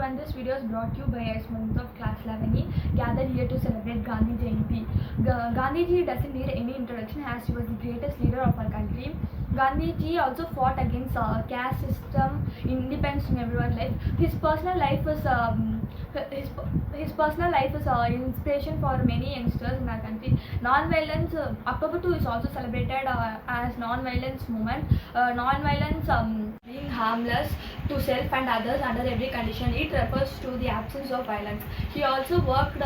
everyone, this video is brought to you by a month of class 11 gathered here to celebrate Gandhi Jayanthi. Gandhiji doesn't need any introduction as he was the greatest leader of our country. Gandhiji also fought against caste system, independence in everyone's life. His personal life was his personal life is inspiration for many youngsters in our country. Non-violence, October 2 is also celebrated as non-violence movement. Non-violence being harmless to self and others under every condition. It refers to the absence of violence. He also worked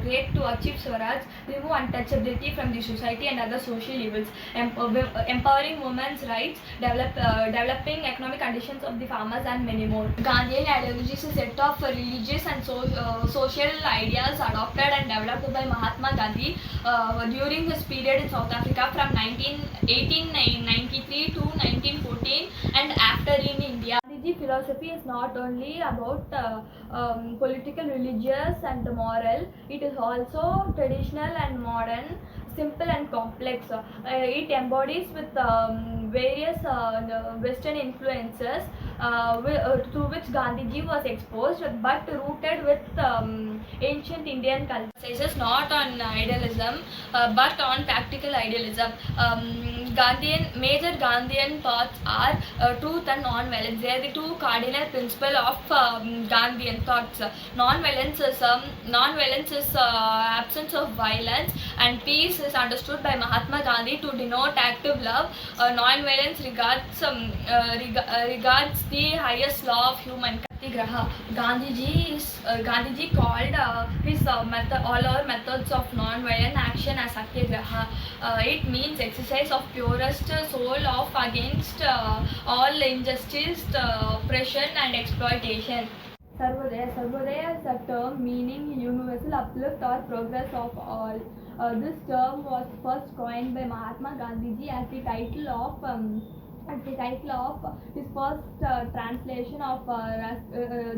great to achieve Swaraj, remove untouchability from the society and other social evils, empowering women's rights, developing economic conditions of the farmers and many more. Gandhian ideology is a set of religious and social ideas adopted and developed by Mahatma Gandhi during his period in South Africa from 1893 to 1914 and after in India. Gandhiji philosophy is not only about political, religious and moral, it is also traditional and modern, simple and complex. It embodies with various Western influences through which Gandhiji was exposed, but rooted with ancient Indian culture. It is not on idealism, but on practical idealism. Major Gandhian thoughts are truth and non-violence. They are the two cardinal principles of Gandhian thoughts. Non-violence is absence of violence, and peace is understood by Mahatma Gandhi to denote active love. Non-violence regards the highest law of humankind. Gandhiji called his all our methods of non-violent action as satyagraha. It means exercise of purest soul of against all injustice, oppression and exploitation. Sarvodaya is a term meaning universal uplift or progress of all. This term was first coined by Mahatma Gandhiji as the title of his first translation of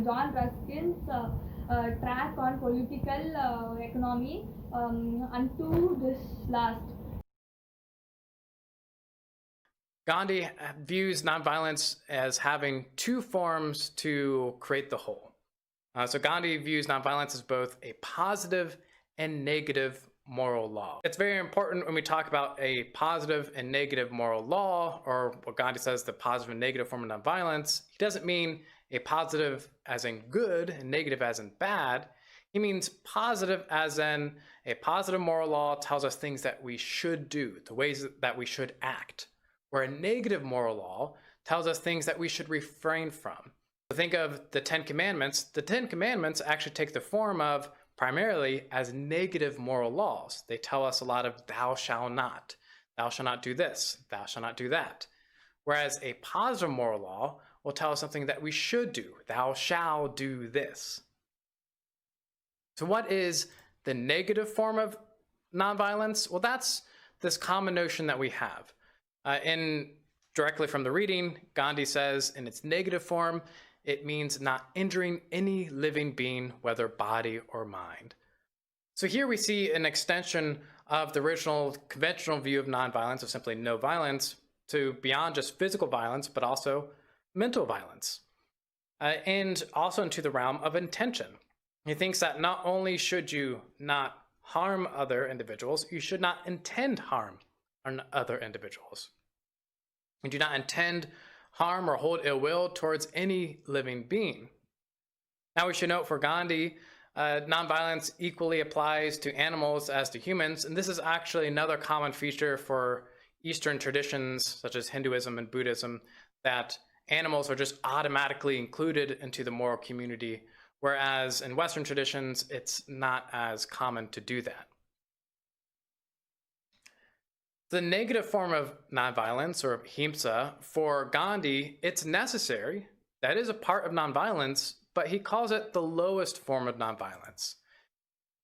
John Ruskin's track on political economy unto this last. Gandhi views nonviolence as having two forms to create the whole. So Gandhi views nonviolence as both a positive and negative moral law. It's very important when we talk about a positive and negative moral law, or what Gandhi says, the positive and negative form of nonviolence. He doesn't mean a positive as in good and negative as in bad. He means positive as in a positive moral law tells us things that we should do, the ways that we should act, where a negative moral law tells us things that we should refrain from. So think of the 10 Commandments. The 10 Commandments actually take the form of primarily as negative moral laws. They tell us a lot of thou shalt not do this, thou shalt not do that. Whereas a positive moral law will tell us something that we should do, thou shalt do this. So what is the negative form of nonviolence? Well, that's this common notion that we have. Directly from the reading, Gandhi says in its negative form, it means not injuring any living being, whether body or mind. So here we see an extension of the original conventional view of nonviolence, of simply no violence, to beyond just physical violence, but also mental violence, and also into the realm of intention. He thinks that not only should you not harm other individuals, you should not intend harm on other individuals. You do not intend harm or hold ill will towards any living being. Now we should note for Gandhi, nonviolence equally applies to animals as to humans, and this is actually another common feature for Eastern traditions such as Hinduism and Buddhism, that animals are just automatically included into the moral community, whereas in Western traditions it's not as common to do that. The negative form of nonviolence, or ahimsa, for Gandhi, it's necessary. That is a part of nonviolence, but he calls it the lowest form of nonviolence.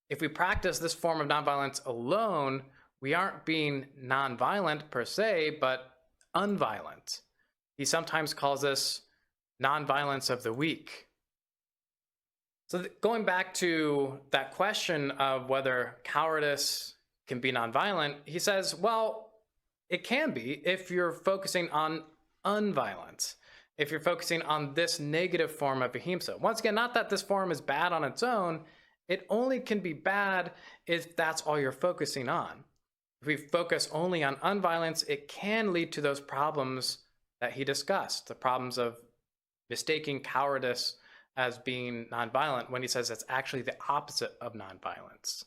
If we practice this form of nonviolence alone, we aren't being nonviolent per se, but unviolent. He sometimes calls this nonviolence of the weak. So going back to that question of whether cowardice can be nonviolent, he says, well, it can be if you're focusing on unviolence. if you're focusing on this negative form of ahimsa. Once again, not that this form is bad on its own, it only can be bad if that's all you're focusing on. If we focus only on unviolence, it can lead to those problems that he discussed, the problems of mistaking cowardice as being nonviolent when he says it's actually the opposite of nonviolence.